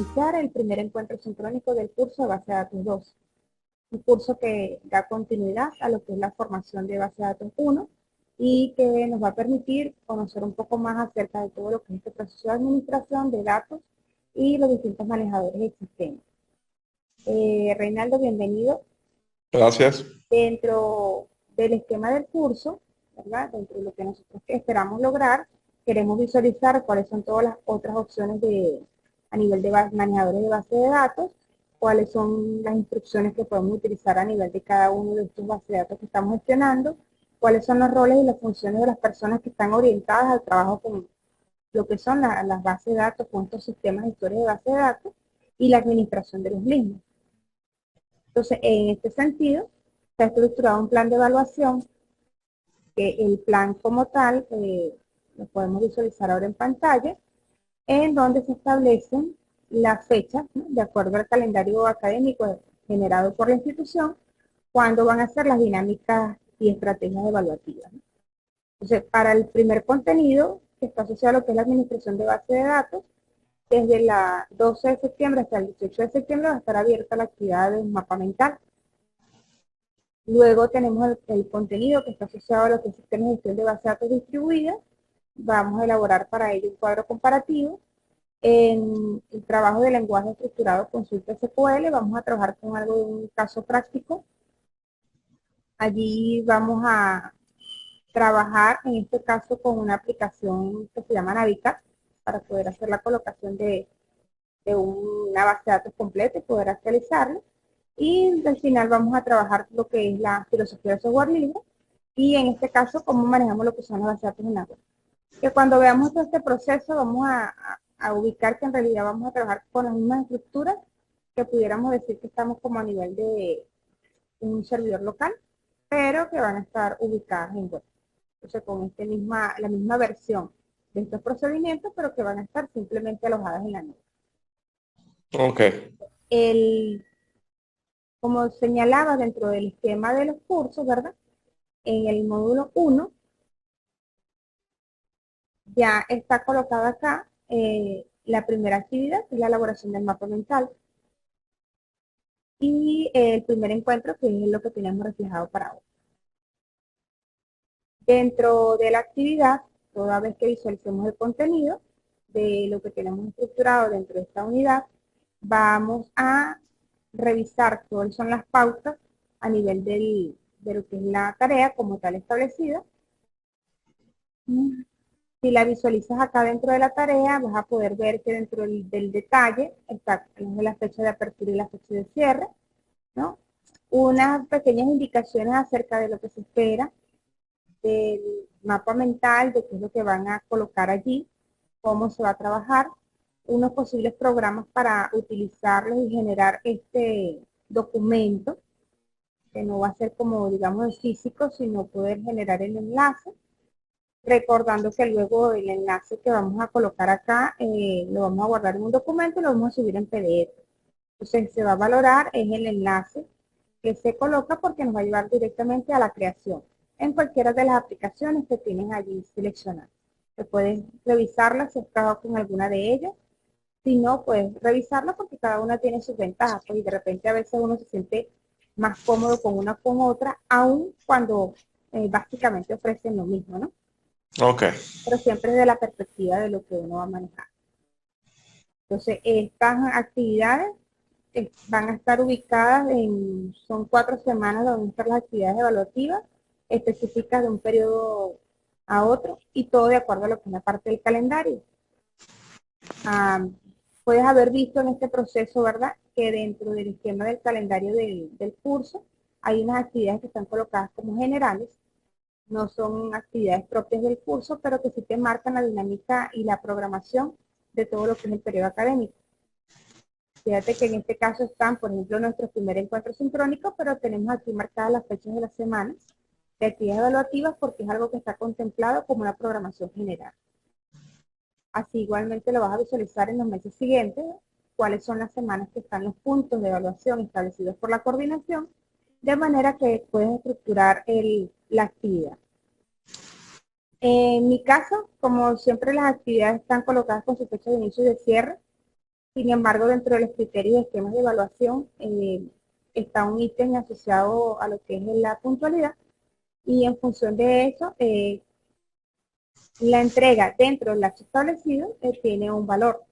iniciar el primer encuentro sincrónico del curso de base de datos 2. Un curso que da continuidad a lo que es la formación de base de datos 1 y que nos va a permitir conocer un poco más acerca de todo lo que es este proceso de administración de datos y los distintos manejadores existentes. Reinaldo, bienvenido. Gracias. Dentro del esquema del curso, ¿verdad? Dentro de lo que nosotros esperamos lograr, queremos visualizar cuáles son todas las otras opciones a nivel de manejadores de base de datos, cuáles son las instrucciones que podemos utilizar a nivel de cada uno de estos bases de datos que estamos gestionando, cuáles son los roles y las funciones de las personas que están orientadas al trabajo con lo que son las bases de datos, con estos sistemas de historias de base de datos y la administración de los mismos. Entonces, en este sentido, se ha estructurado un plan de evaluación, que el plan como tal, lo podemos visualizar ahora en pantalla, en donde se establecen las fechas, ¿no?, de acuerdo al calendario académico generado por la institución, cuándo van a ser las dinámicas y estrategias evaluativas, ¿no? Entonces, para el primer contenido, que está asociado a lo que es la administración de base de datos, desde la 12 de septiembre hasta el 18 de septiembre va a estar abierta la actividad de mapa mental. Luego tenemos el contenido que está asociado a lo que es el sistema de gestión de base de datos distribuida. Vamos a elaborar para ello un cuadro comparativo. En el trabajo de lenguaje estructurado consulta SQL vamos a trabajar con algo de un caso práctico. Allí vamos a trabajar en este caso con una aplicación que se llama Navicat para poder hacer la colocación de una base de datos completa y poder actualizarla. Y al final vamos a trabajar lo que es la filosofía del software libre y en este caso cómo manejamos lo que son las bases de datos en la web. Que cuando veamos todo este proceso vamos a ubicar que en realidad vamos a trabajar con las mismas estructuras que pudiéramos decir que estamos como a nivel de un servidor local, pero que van a estar ubicadas en web. Entonces con la misma versión de estos procedimientos, pero que van a estar simplemente alojadas en la nube. Ok. Como señalaba dentro del esquema de los cursos, ¿verdad? En el módulo 1 ya está colocada acá la primera actividad, que es la elaboración del mapa mental, y el primer encuentro, que es lo que tenemos reflejado para hoy. Dentro de la actividad, toda vez que visualicemos el contenido de lo que tenemos estructurado dentro de esta unidad, vamos a revisar cuáles son las pautas a nivel de lo que es la tarea como tal establecida. Si la visualizas acá dentro de la tarea, vas a poder ver que dentro del detalle está la fecha de apertura y la fecha de cierre, ¿no? Unas pequeñas indicaciones acerca de lo que se espera del mapa mental, de qué es lo que van a colocar allí, cómo se va a trabajar, unos posibles programas para utilizarlos y generar este documento, que no va a ser como, digamos, físico, sino poder generar el enlace, recordando que luego el enlace que vamos a colocar acá, lo vamos a guardar en un documento y lo vamos a subir en PDF. Entonces se va a valorar es el enlace que se coloca porque nos va a llevar directamente a la creación en cualquiera de las aplicaciones que tienen allí seleccionadas. Se pueden revisarlas si has trabajado con alguna de ellas. Si no, puedes revisarla porque cada una tiene sus ventajas, pues, y de repente a veces uno se siente más cómodo con una con otra, aun cuando básicamente ofrecen lo mismo, ¿no? Ok. Pero siempre desde la perspectiva de lo que uno va a manejar. Entonces, estas actividades van a estar ubicadas son 4 semanas donde están las actividades evaluativas específicas de un periodo a otro y todo de acuerdo a lo que es la parte del calendario. Puedes haber visto en este proceso, ¿verdad?, que dentro del esquema del calendario del curso hay unas actividades que están colocadas como generales, no son actividades propias del curso, pero que sí te marcan la dinámica y la programación de todo lo que es el periodo académico. Fíjate que en este caso están, por ejemplo, nuestros primer encuentros sincrónicos, pero tenemos aquí marcadas las fechas de la semana de actividades evaluativas porque es algo que está contemplado como una programación general. Así igualmente lo vas a visualizar en los meses siguientes, cuáles son las semanas que están los puntos de evaluación establecidos por la coordinación, de manera que puedes estructurar la actividad. En mi caso, como siempre las actividades están colocadas con su fecha de inicio y de cierre, Sin embargo, dentro de los criterios de esquemas de evaluación está un ítem asociado a lo que es la puntualidad y en función de eso, la entrega dentro del lapso establecido tiene un valor.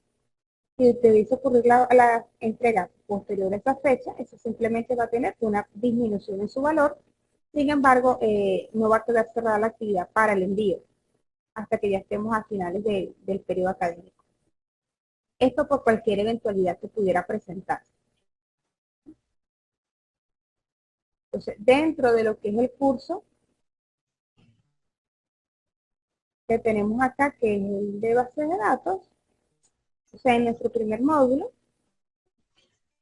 Si te dice ocurrir la entrega posterior a esa fecha, eso simplemente va a tener una disminución en su valor. Sin embargo, no va a quedar cerrada la actividad para el envío hasta que ya estemos a finales del periodo académico. Esto por cualquier eventualidad que pudiera presentarse. Entonces, dentro de lo que es el curso que tenemos acá, que es el de base de datos, o sea, en nuestro primer módulo,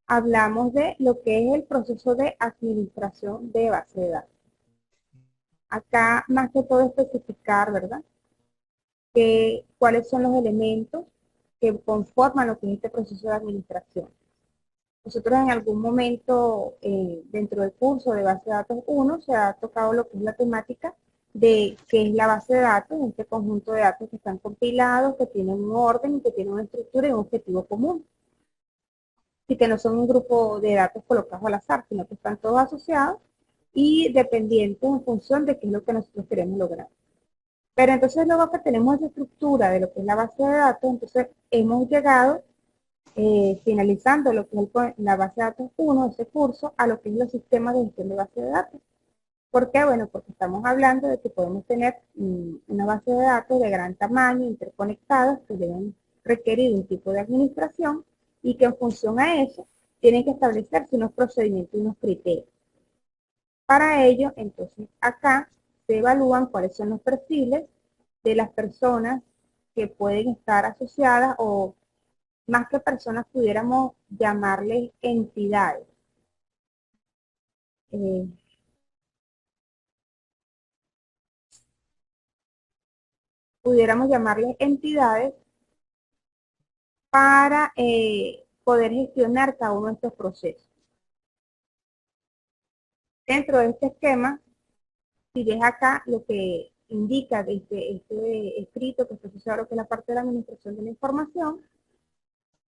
hablamos de lo que es el proceso de administración de base de datos. Acá, más que todo, especificar, ¿verdad? Cuáles son los elementos que conforman lo que es este proceso de administración. Nosotros en algún momento dentro del curso de base de datos 1 se ha tocado lo que es la temática de qué es la base de datos, este conjunto de datos que están compilados, que tienen un orden, que tienen una estructura y un objetivo común. Y que no son un grupo de datos colocados al azar, sino que están todos asociados y dependientes en función de qué es lo que nosotros queremos lograr. Pero entonces luego que tenemos esa estructura de lo que es la base de datos, entonces hemos llegado, finalizando lo que es la base de datos 1, ese curso, a lo que es los sistemas de gestión de base de datos. ¿Por qué? Bueno, porque estamos hablando de que podemos tener una base de datos de gran tamaño, interconectadas, que deben requerir un tipo de administración y que en función a eso tienen que establecerse unos procedimientos y unos criterios. Para ello, entonces, acá se evalúan cuáles son los perfiles de las personas que pueden estar asociadas o más que personas pudiéramos llamarles entidades. Pudiéramos llamarles entidades para poder gestionar cada uno de estos procesos. Dentro de este esquema, si ves acá lo que indica de este escrito que está asociado a lo que es la parte de la administración de la información,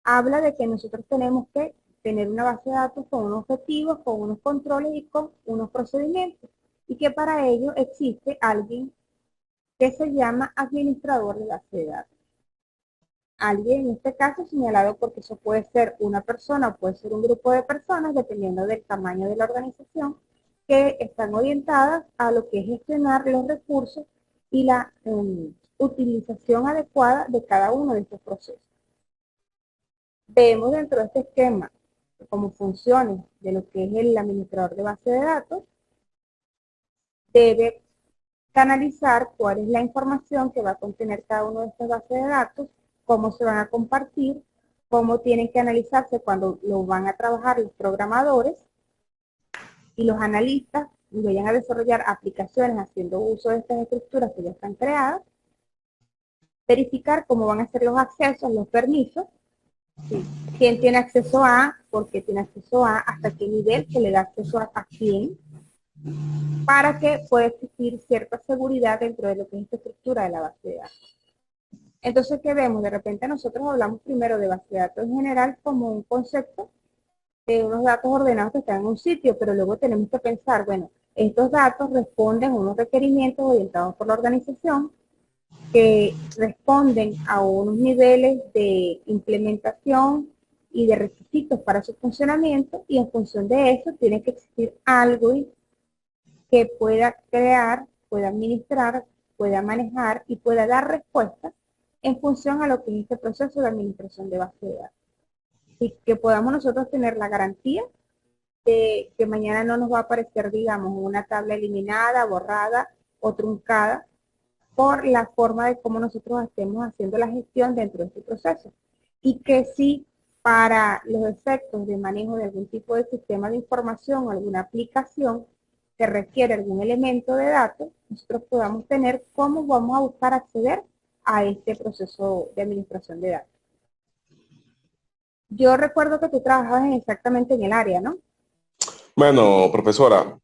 habla de que nosotros tenemos que tener una base de datos con unos objetivos, con unos controles y con unos procedimientos. Y que para ello existe alguien que se llama administrador de base de datos. Alguien en este caso señalado porque eso puede ser una persona o puede ser un grupo de personas dependiendo del tamaño de la organización que están orientadas a lo que es gestionar los recursos y la utilización adecuada de cada uno de estos procesos. Vemos dentro de este esquema como funciones de lo que es el administrador de base de datos, debe canalizar cuál es la información que va a contener cada uno de estas bases de datos, cómo se van a compartir, cómo tienen que analizarse cuando lo van a trabajar los programadores y los analistas y vayan a desarrollar aplicaciones haciendo uso de estas estructuras que ya están creadas, verificar cómo van a ser los accesos, los permisos, ¿sí? Quién tiene acceso a, por qué tiene acceso a, hasta qué nivel se le da acceso a quién, para que pueda existir cierta seguridad dentro de lo que es esta estructura de la base de datos. Entonces, ¿qué vemos? De repente nosotros hablamos primero de base de datos en general como un concepto de unos datos ordenados que están en un sitio, pero luego tenemos que pensar, bueno, estos datos responden a unos requerimientos orientados por la organización que responden a unos niveles de implementación y de requisitos para su funcionamiento y en función de eso tiene que existir algo que pueda crear, pueda administrar, pueda manejar y pueda dar respuestas en función a lo que es este proceso de administración de base de datos. Y que podamos nosotros tener la garantía de que mañana no nos va a aparecer, digamos, una tabla eliminada, borrada o truncada por la forma de cómo nosotros estemos haciendo la gestión dentro de este proceso. Y que si para los efectos de manejo de algún tipo de sistema de información o alguna aplicación que requiere algún elemento de datos, nosotros podamos tener cómo vamos a buscar acceder a este proceso de administración de datos. Yo recuerdo que tú trabajabas exactamente en el área, ¿no? Bueno, profesora,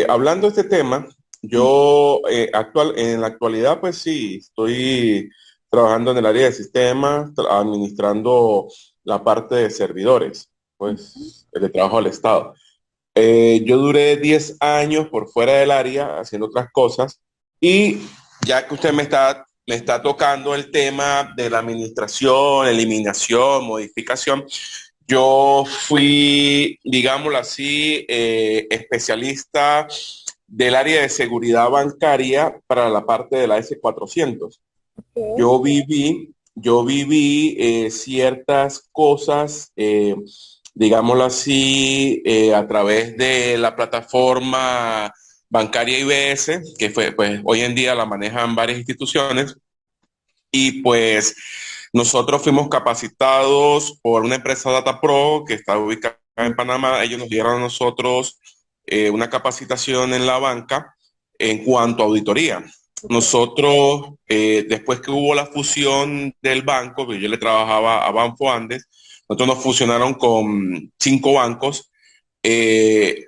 hablando de este tema, yo en la actualidad, pues sí, estoy trabajando en el área de sistemas, administrando la parte de servidores, pues el de trabajo al Estado. Yo duré 10 años por fuera del área haciendo otras cosas y ya que usted me está tocando el tema de la administración, eliminación, modificación, yo fui, digámoslo así, especialista del área de seguridad bancaria para la parte de la S400. Ok. Yo viví ciertas cosas, digámoslo así, a través de la plataforma bancaria IBS, que fue, pues, hoy en día la manejan varias instituciones, y pues nosotros fuimos capacitados por una empresa DataPro que está ubicada en Panamá. Ellos nos dieron a nosotros una capacitación en la banca en cuanto a auditoría. Nosotros, después que hubo la fusión del banco, que yo le trabajaba a Banco Andes, nosotros nos fusionaron con 5 bancos. Eh,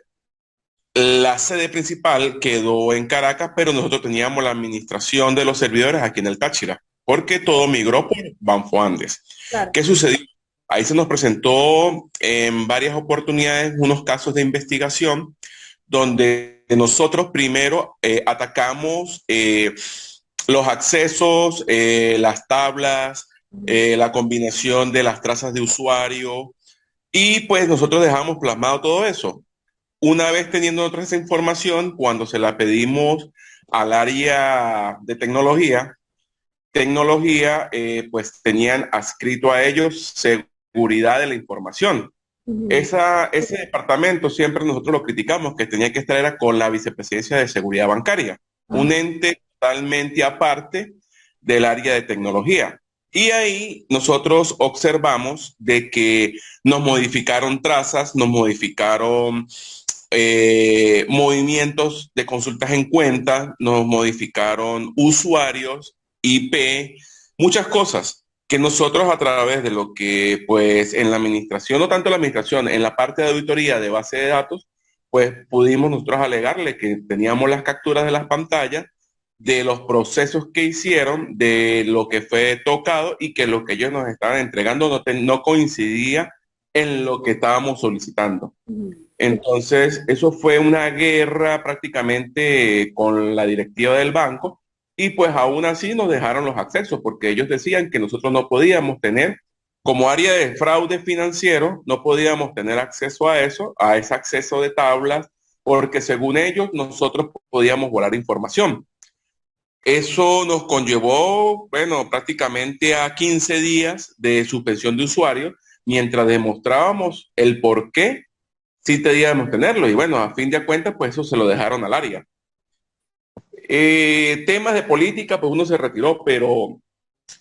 la sede principal quedó en Caracas, pero nosotros teníamos la administración de los servidores aquí en el Táchira, porque todo migró por Banco Andes. Claro. ¿Qué sucedió? Ahí se nos presentó en varias oportunidades unos casos de investigación donde nosotros primero atacamos los accesos, las tablas, la combinación de las trazas de usuario y pues nosotros dejamos plasmado todo eso. Una vez teniendo nosotros esa información, cuando se la pedimos al área de tecnología, pues tenían adscrito a ellos seguridad de la información. Ujú. Ese departamento siempre nosotros lo criticamos, que tenía que estar era con la Vicepresidencia de Seguridad Bancaria, un Ah, ente totalmente aparte del área de tecnología. Y ahí nosotros observamos de que nos modificaron trazas, nos modificaron movimientos de consultas en cuenta, nos modificaron usuarios, IP, muchas cosas que nosotros a través de lo que pues en la administración, no tanto la administración, en la parte de auditoría de base de datos, pues pudimos nosotros alegarle que teníamos las capturas de las pantallas de los procesos que hicieron, de lo que fue tocado y que lo que ellos nos estaban entregando no coincidía en lo que estábamos solicitando. ujú. Entonces, eso fue una guerra prácticamente con la directiva del banco y pues aún así nos dejaron los accesos porque ellos decían que nosotros no podíamos tener, como área de fraude financiero, no podíamos tener acceso a eso, a ese acceso de tablas, porque según ellos nosotros podíamos volar información. Eso nos conllevó, bueno, prácticamente a 15 días de suspensión de usuarios mientras demostrábamos el por qué sí teníamos tenerlo. Y bueno, a fin de cuentas, pues eso se lo dejaron al área. Temas de política, pues uno se retiró, pero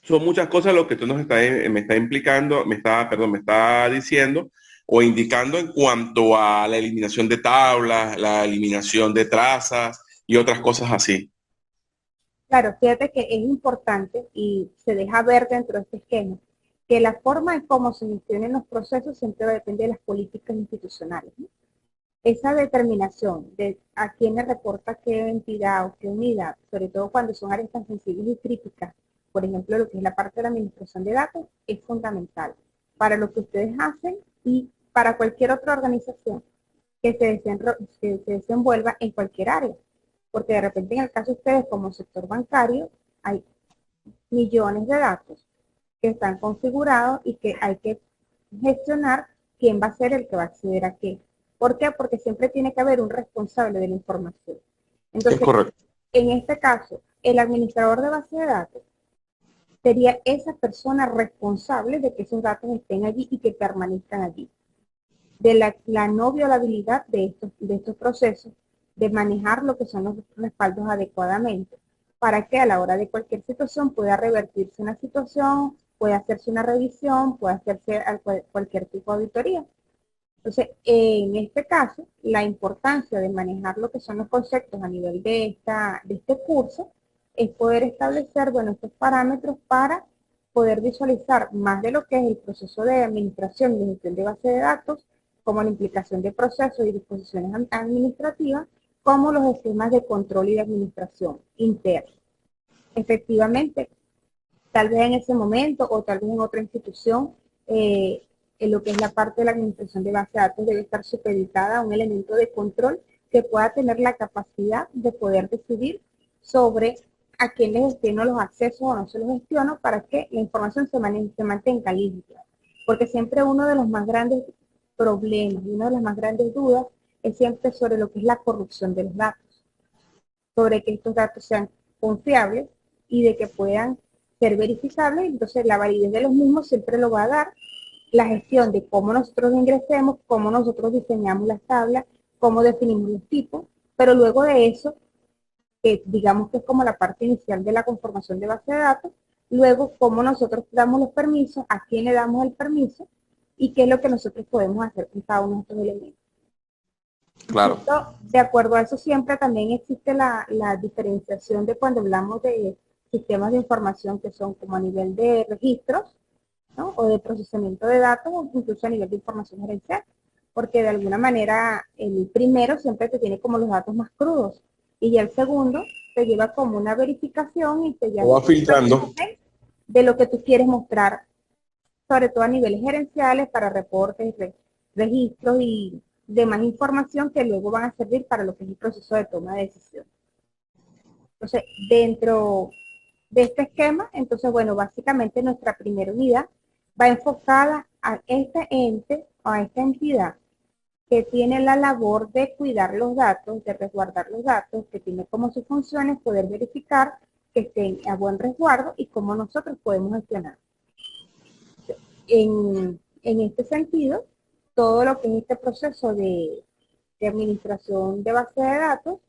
son muchas cosas lo que tú me está implicando, perdón, me está diciendo o indicando en cuanto a la eliminación de tablas, la eliminación de trazas y otras cosas así. Claro, fíjate que es importante y se deja ver dentro de este esquema que la forma en cómo se gestionen los procesos siempre va a depender de las políticas institucionales, ¿no? Esa determinación de a quién le reporta qué entidad o qué unidad, sobre todo cuando son áreas tan sensibles y críticas, por ejemplo, lo que es la parte de la administración de datos, es fundamental para lo que ustedes hacen y para cualquier otra organización que se desenvuelva en cualquier área. Porque de repente en el caso de ustedes como sector bancario hay millones de datos que están configurados y que hay que gestionar quién va a ser el que va a acceder a qué. ¿Por qué? Porque siempre tiene que haber un responsable de la información. Es Entonces, correcto. en este caso, el administrador de base de datos sería esa persona responsable de que esos datos estén allí y que permanezcan allí. De la no violabilidad de estos procesos, de manejar lo que son los respaldos adecuadamente, para que a la hora de cualquier situación pueda revertirse una situación, pueda hacerse una revisión, pueda hacerse cualquier tipo de auditoría. Entonces, en este caso, la importancia de manejar lo que son los conceptos a nivel de este curso es poder establecer, bueno, estos parámetros para poder visualizar más de lo que es el proceso de administración y de gestión de base de datos, como la implicación de procesos y disposiciones administrativas, como los esquemas de control y de administración interna. Efectivamente, tal vez en ese momento o tal vez en otra institución en lo que es la parte de la administración de base de datos debe estar supeditada a un elemento de control que pueda tener la capacidad de poder decidir sobre a quién les gestiono los accesos o no se los gestiono para que la información se mantenga limpia. Porque siempre uno de los más grandes problemas y una de las más grandes dudas es siempre sobre lo que es la corrupción de los datos, sobre que estos datos sean confiables y de que puedan ser verificables. Entonces la validez de los mismos siempre lo va a dar la gestión de cómo nosotros ingresemos, cómo nosotros diseñamos las tablas, cómo definimos los tipos, pero luego de eso, que digamos que es como la parte inicial de la conformación de base de datos, luego cómo nosotros damos los permisos, a quién le damos el permiso y qué es lo que nosotros podemos hacer con cada uno de estos elementos. Claro. De acuerdo a eso siempre también existe la diferenciación de cuando hablamos de sistemas de información que son como a nivel de registros, ¿no? O de procesamiento de datos, o incluso a nivel de información gerencial, porque de alguna manera el primero siempre te tiene como los datos más crudos, y ya el segundo te lleva como una verificación y te lleva va filtrando de lo que tú quieres mostrar, sobre todo a niveles gerenciales, para reportes, registros y demás información que luego van a servir para lo que es el proceso de toma de decisión. Entonces, dentro de este esquema, entonces, bueno, básicamente nuestra primera unidad va enfocada a este ente o a esta entidad que tiene la labor de cuidar los datos, de resguardar los datos, que tiene como sus funciones poder verificar que estén a buen resguardo y cómo nosotros podemos gestionar. En este sentido, todo lo que es este proceso de administración de base de datos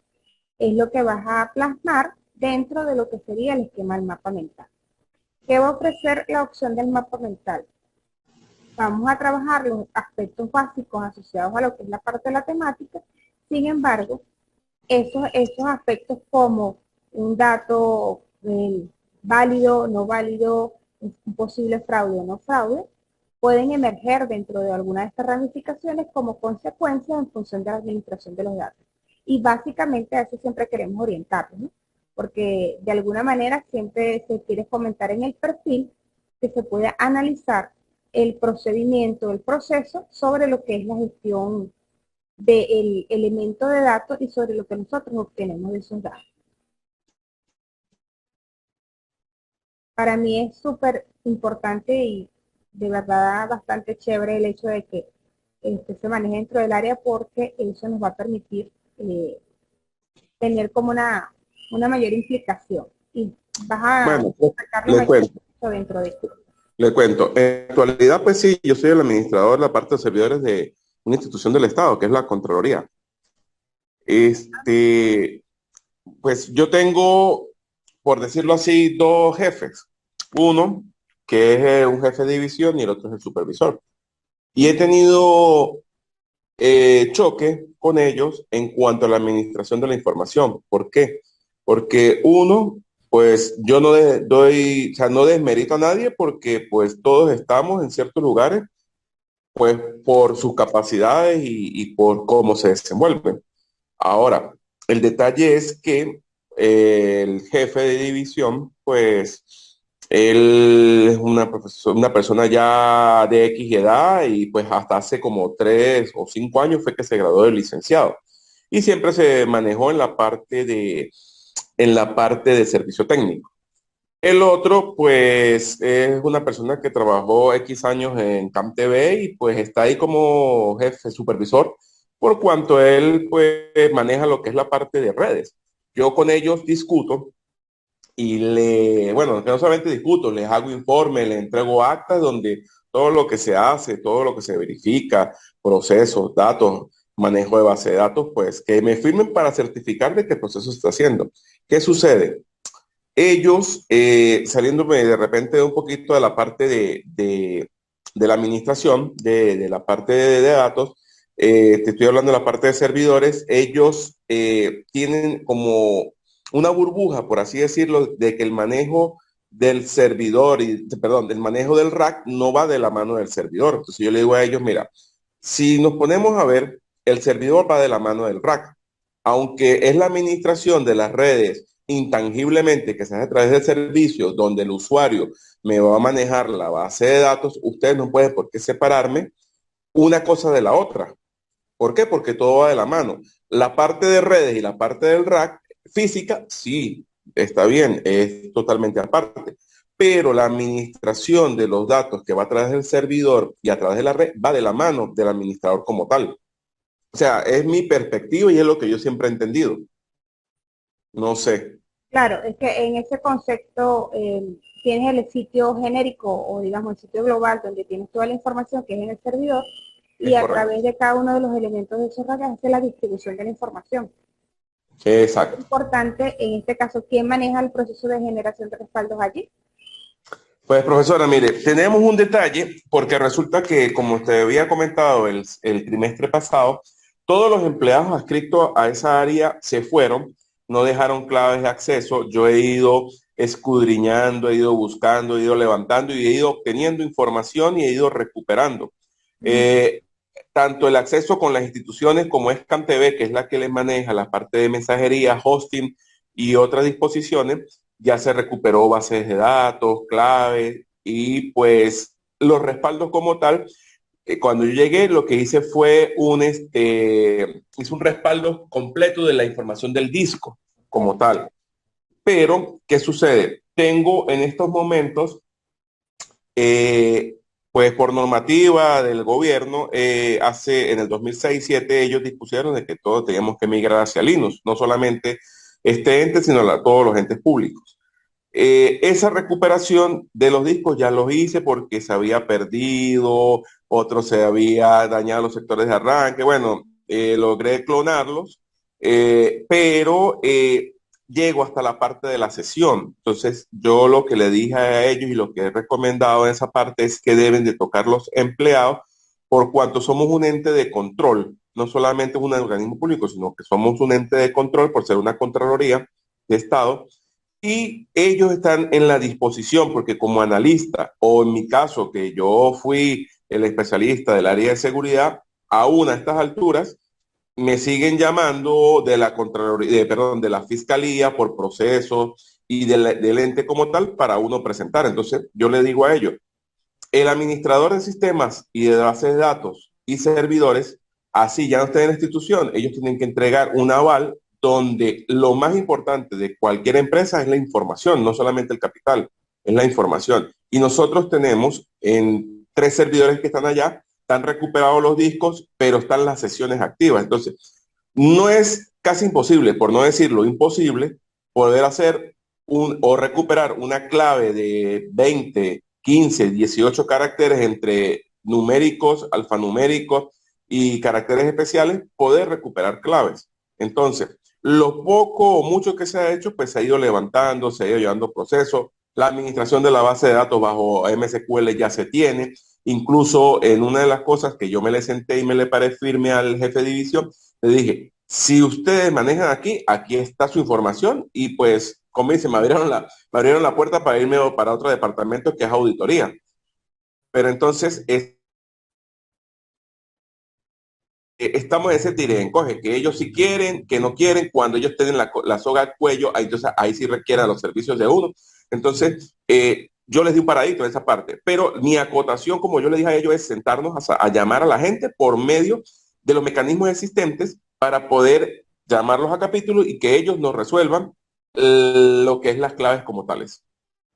es lo que vas a plasmar dentro de lo que sería el esquema del mapa mental. ¿Qué va a ofrecer la opción del mapa mental? Vamos a trabajar los aspectos básicos asociados a lo que es la parte de la temática. Sin embargo, esos aspectos como un dato válido, no válido, un posible fraude o no fraude, pueden emerger dentro de alguna de estas ramificaciones como consecuencia en función de la administración de los datos. Y básicamente a eso siempre queremos orientarnos, ¿no? Porque de alguna manera siempre se quiere fomentar en el perfil que se pueda analizar el procedimiento, el proceso sobre lo que es la gestión del elemento de datos y sobre lo que nosotros obtenemos de esos datos. Para mí es súper importante y de verdad bastante chévere el hecho de que se maneje dentro del área, porque eso nos va a permitir tener como una mayor implicación y vas a sacarle mayor provecho dentro de esto. Le cuento, en actualidad pues sí, yo soy el administrador de la parte de servidores de una institución del Estado, que es la Contraloría. Pues yo tengo, por decirlo así, dos jefes. Uno, que es un jefe de división, y el otro es el supervisor. Y he tenido choque con ellos en cuanto a la administración de la información. ¿Por qué? Porque uno, pues yo no doy, o sea, no desmerito a nadie, porque pues todos estamos en ciertos lugares, pues por sus capacidades y por cómo se desenvuelven. Ahora, el detalle es que el jefe de división, pues él es una persona ya de X edad, y pues hasta hace como 3 o 5 años fue que se graduó de licenciado. Y siempre se manejó en la parte de servicio técnico. El otro, pues, es una persona que trabajó X años en CAMTV, y pues está ahí como jefe supervisor, por cuanto él, pues, maneja lo que es la parte de redes. Yo con ellos discuto y bueno, que no solamente discuto, les hago informe, les entrego actas donde todo lo que se hace, todo lo que se verifica, procesos, datos, manejo de base de datos, pues, que me firmen para certificar de que el proceso se está haciendo. ¿Qué sucede? Ellos, saliéndome de repente un poquito de la parte de la administración, de la parte de datos, te estoy hablando de la parte de servidores. Ellos tienen como una burbuja, por así decirlo, de que el manejo del servidor, perdón, del manejo del rack no va de la mano del servidor. Entonces yo le digo a ellos, mira, si nos ponemos a ver, el servidor va de la mano del rack, aunque es la administración de las redes intangiblemente que se hace a través del servicio donde el usuario me va a manejar la base de datos, ustedes no pueden por qué separarme una cosa de la otra. ¿Por qué? Porque todo va de la mano. La parte de redes y la parte del rack física, sí, está bien, es totalmente aparte. Pero la administración de los datos que va a través del servidor y a través de la red va de la mano del administrador como tal. O sea, es mi perspectiva y es lo que yo siempre he entendido. No sé, Claro, es que en ese concepto tienes el sitio genérico o digamos el sitio global donde tienes toda la información que es en el servidor y es a correcto. través de cada uno de los elementos de esos redes hace la distribución de la información. Es Exacto. importante, en este caso, ¿quién maneja el proceso de generación de respaldos allí? Pues profesora, mire, tenemos un detalle porque resulta que, como usted había comentado el trimestre pasado, todos los empleados adscritos a esa área se fueron, no dejaron claves de acceso. Yo he ido escudriñando, he ido buscando, he ido levantando y he ido obteniendo información y he ido recuperando. Ujú. Eh, Tanto el acceso con las instituciones como es CanTV, que es la que les maneja la parte de mensajería, hosting y otras disposiciones, ya se recuperó bases de datos, claves y pues los respaldos como tal. Cuando yo llegué, lo que hice fue hice un respaldo completo de la información del disco como tal. Pero, ¿qué sucede? Tengo en estos momentos pues por normativa del gobierno, en el 2006-2007 ellos dispusieron de que todos teníamos que migrar hacia Linux, no solamente este ente, sino todos los entes públicos. Esa recuperación de los discos ya los hice porque se había perdido, otros se había dañado los sectores de arranque, bueno, logré clonarlos, pero llego hasta la parte de la sesión. Entonces, yo lo que le dije a ellos y lo que he recomendado en esa parte es que deben de tocar los empleados por cuanto somos un ente de control, no solamente un organismo público, sino que somos un ente de control por ser una Contraloría de Estado y ellos están en la disposición, porque como analista, o en mi caso, que yo fui el especialista del área de seguridad, aún a estas alturas, me siguen llamando de la Contraloría, perdón, de la Fiscalía por procesos y del ente como tal para uno presentar. Entonces, yo le digo a ellos, el administrador de sistemas y de bases de datos y servidores, así ya no está en la institución, ellos tienen que entregar un aval donde lo más importante de cualquier empresa es la información, no solamente el capital, es la información. Y nosotros tenemos en 3 servidores que están allá, están recuperados los discos, pero están las sesiones activas. Entonces, no es casi imposible, por no decirlo imposible, poder hacer o recuperar una clave de 20, 15, 18 caracteres entre numéricos, alfanuméricos y caracteres especiales, poder recuperar claves. Entonces, lo poco o mucho que se ha hecho, pues se ha ido levantando, se ha ido llevando procesos. La administración de la base de datos bajo MSQL ya se tiene. Incluso en una de las cosas que yo me le senté y me le paré firme al jefe de división, le dije, si ustedes manejan aquí, aquí está su información y pues, como dice, me abrieron la puerta para irme para otro departamento que es auditoría. Pero entonces estamos en ese tire en coge, que ellos sí quieren, que no quieren, cuando ellos tienen la soga al cuello, ahí, entonces, ahí sí requieren los servicios de uno. Entonces, yo les di un paradito en esa parte, pero mi acotación, como yo le dije a ellos, es sentarnos a llamar a la gente por medio de los mecanismos existentes para poder llamarlos a capítulo y que ellos nos resuelvan lo que es las claves como tales.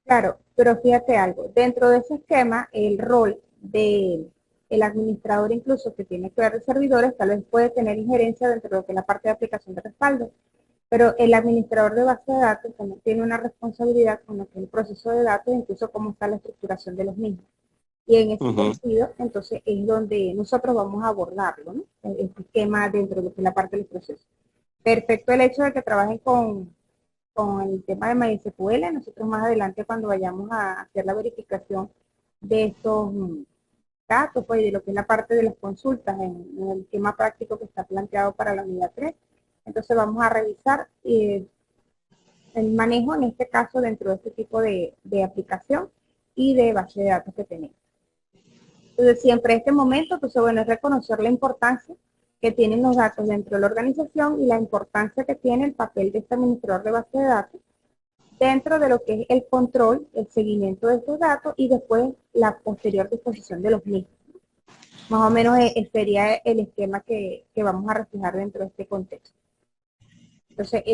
Claro, pero fíjate algo, dentro de ese esquema, el rol de el administrador incluso que tiene que ver de servidores, tal vez puede tener injerencia dentro de lo que es la parte de aplicación de respaldo, pero el administrador de base de datos también tiene una responsabilidad con lo que es el proceso de datos, incluso cómo está la estructuración de los mismos. Y en ese Uh -huh. sentido, entonces es donde nosotros vamos a abordarlo, ¿no? Este esquema dentro de lo que es la parte del proceso. Perfecto el hecho de que trabajen con el tema de MySQL. Nosotros más adelante cuando vayamos a hacer la verificación de estos datos, pues de lo que es la parte de las consultas en el esquema práctico que está planteado para la unidad 3, entonces vamos a revisar el manejo en este caso dentro de este tipo de aplicación y de base de datos que tenemos. Entonces siempre en este momento, entonces bueno, es reconocer la importancia que tienen los datos dentro de la organización y la importancia que tiene el papel de este administrador de base de datos dentro de lo que es el control, el seguimiento de estos datos y después la posterior disposición de los mismos. Más o menos sería el esquema que vamos a reflejar dentro de este contexto. Entonces,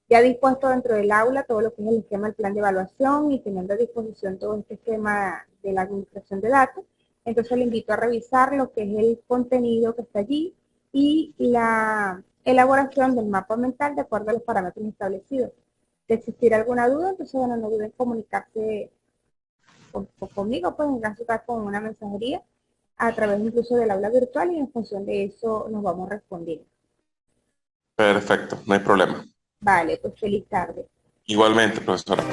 ya dispuesto dentro del aula todo lo que es el esquema del plan de evaluación y teniendo a disposición todo este esquema de la administración de datos, entonces le invito a revisar lo que es el contenido que está allí y la elaboración del mapa mental de acuerdo a los parámetros establecidos. Si existir alguna duda, entonces bueno, no duden en comunicarse conmigo, pues en caso de con una mensajería a través incluso del aula virtual y en función de eso nos vamos respondiendo. Perfecto, no hay problema. Vale, pues feliz tarde. Igualmente, profesora.